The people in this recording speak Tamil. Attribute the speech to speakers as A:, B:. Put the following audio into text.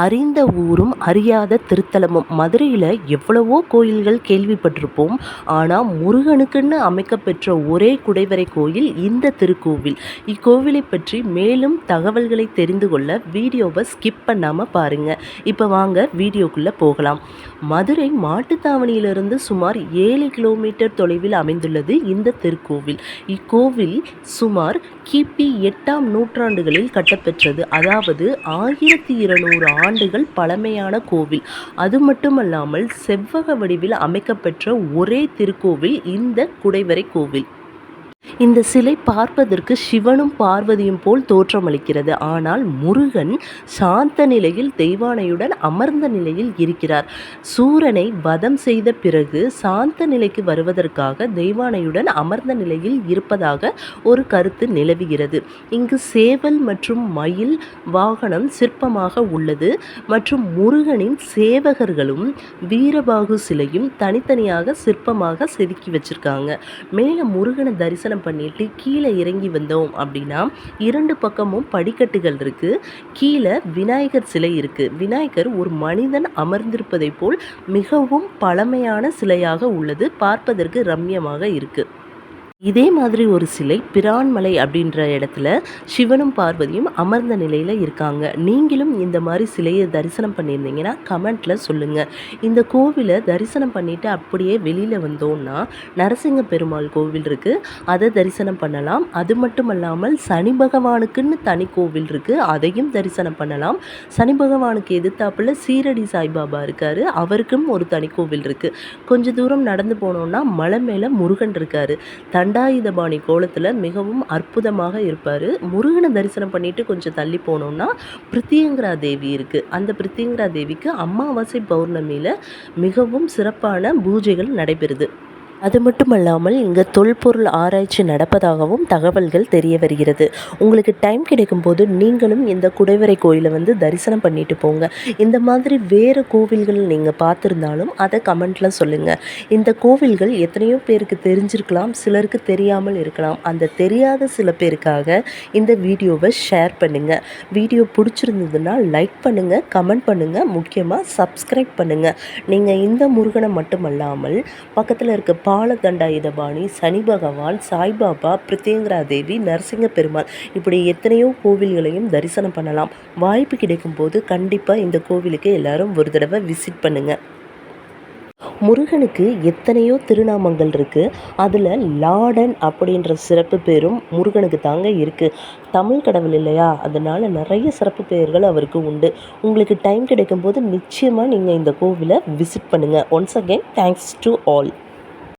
A: அறிந்த ஊரும் அறியாத திருத்தலமும். மதுரையில் எவ்வளவோ கோயில்கள் கேள்விப்பட்டிருப்போம். ஆனால் முருகனுக்குன்னு அமைக்கப்பெற்ற ஒரே குடைவரை கோயில் இந்த திருக்கோவில். இக்கோவிலை பற்றி மேலும் தகவல்களை தெரிந்து கொள்ள வீடியோவை ஸ்கிப் பண்ணாமல் பாருங்கள். இப்போ வாங்க வீடியோக்குள்ளே போகலாம். மதுரை மாட்டுத்தாவணியிலிருந்து சுமார் 7 கிலோமீட்டர் தொலைவில் அமைந்துள்ளது இந்த திருக்கோவில். இக்கோவில் சுமார் கிபி 8ஆம் நூற்றாண்டுகளில் கட்டப்பெற்றது. அதாவது 1200 ஆண்டுகள் பழமையான கோவில். அது மட்டுமல்லாமல் செவ்வக வடிவில் அமைக்கப்பெற்ற ஒரே திருக்கோவில் இந்த குடைவரை கோவில். இந்த சிலை பார்ப்பதற்கு சிவனும் பார்வதியும் போல் தோற்றமளிக்கிறது. ஆனால் முருகன் சாந்த நிலையில் தெய்வானையுடன் அமர்ந்த நிலையில் இருக்கிறார். சூரனை வதம் செய்த பிறகு சாந்த நிலைக்கு வருவதற்காக தெய்வானையுடன் அமர்ந்த நிலையில் இருப்பதாக ஒரு கருத்து நிலவுகிறது. இங்கு சேவல் மற்றும் மயில் வாகனம் சிற்பமாக உள்ளது. மற்றும் முருகனின் சேவகர்களும் வீரபாகு சிலையும் தனித்தனியாக சிற்பமாக செதுக்கி வச்சிருக்காங்க. மேலும் முருகனை தரிசனம் பண்ணிட்டு கீழே இறங்கி வந்தோம் அப்படின்னா 2 பக்கமும் படிக்கட்டுகள் இருக்கு. கீழே விநாயகர் சிலை இருக்கு. விநாயகர் ஒரு மனிதன் அமர்ந்திருப்பதை போல் மிகவும் பழமையான சிலையாக உள்ளது. பார்ப்பதற்கு ரம்யமாக இருக்கு. இதே மாதிரி ஒரு சிலை பிரான்மலை அப்படின்ற இடத்துல சிவனும் பார்வதியும் அமர்ந்த நிலையில் இருக்காங்க. நீங்களும் இந்த மாதிரி சிலையை தரிசனம் பண்ணியிருந்தீங்கன்னா கமெண்ட்டில் சொல்லுங்கள். இந்த கோவிலை தரிசனம் பண்ணிவிட்டு அப்படியே வெளியில் வந்தோம்னா நரசிங்க பெருமாள் கோவில் இருக்குது, அதை தரிசனம் பண்ணலாம். அது மட்டும் இல்லாமல் சனி பகவானுக்குன்னு தனி கோவில் இருக்குது, அதையும் தரிசனம் பண்ணலாம். சனி பகவானுக்கு எதிர்த்தாப்புல சீரடி சாய்பாபா இருக்கார், அவருக்கும் ஒரு தனி கோவில் இருக்குது. கொஞ்சம் தூரம் நடந்து போனோம்னா மலை மேலே முருகன் இருக்கார். தண்டாயுதபாணி கோலத்தில் மிகவும் அற்புதமாக இருப்பார். முருகனை தரிசனம் பண்ணிட்டு கொஞ்சம் தள்ளி போனோம்னா பிரித்தியங்கரா தேவி இருக்குது. அந்த பிரித்தியங்கரா தேவிக்கு அமாவாசை பௌர்ணமியில் மிகவும் சிறப்பான பூஜைகள் நடைபெறுது. அது மட்டுமல்லாமல் இங்கே தொல்பொருள் ஆராய்ச்சி நடப்பதாகவும் தகவல்கள் தெரிய வருகிறது. உங்களுக்கு டைம் கிடைக்கும்போது நீங்களும் இந்த குடைவரை கோயிலை தரிசனம் பண்ணிட்டு போங்க. இந்த மாதிரி வேறு கோவில்கள் நீங்கள் பார்த்துருந்தாலும் அதை கமெண்ட்டில் சொல்லுங்கள். இந்த கோவில்கள் எத்தனையோ பேருக்கு தெரிஞ்சிருக்கலாம், சிலருக்கு தெரியாமல் இருக்கலாம். அந்த தெரியாத சில பேருக்காக இந்த வீடியோவை ஷேர் பண்ணுங்கள். வீடியோ பிடிச்சிருந்ததுன்னா லைக் பண்ணுங்கள், கமெண்ட் பண்ணுங்கள், முக்கியமாக சப்ஸ்கிரைப் பண்ணுங்கள். நீங்கள் இந்த முருகனை மட்டுமல்லாமல் பக்கத்தில் இருக்க பாலதண்டாயுதபாணி, சனி பகவான், சாய்பாபா, பிரித்தியங்கரா தேவி, நரசிங்க பெருமாள் இப்படி எத்தனையோ கோவில்களையும் தரிசனம் பண்ணலாம். வாய்ப்பு கிடைக்கும் போது கண்டிப்பாக இந்த கோவிலுக்கு எல்லாரும் ஒரு தடவை விசிட் பண்ணுங்கள். முருகனுக்கு எத்தனையோ திருநாமங்கள் இருக்குது. அதில் லாடன் அப்படின்ற சிறப்பு பேரும் முருகனுக்கு தாங்க இருக்குது. தமிழ் கடவுள் இல்லையா, அதனால் நிறைய சிறப்பு பெயர்கள் அவருக்கு உண்டு. உங்களுக்கு டைம் கிடைக்கும் போது நிச்சயமாக நீங்கள் இந்த கோவிலை விசிட் பண்ணுங்கள். Once again thanks to all.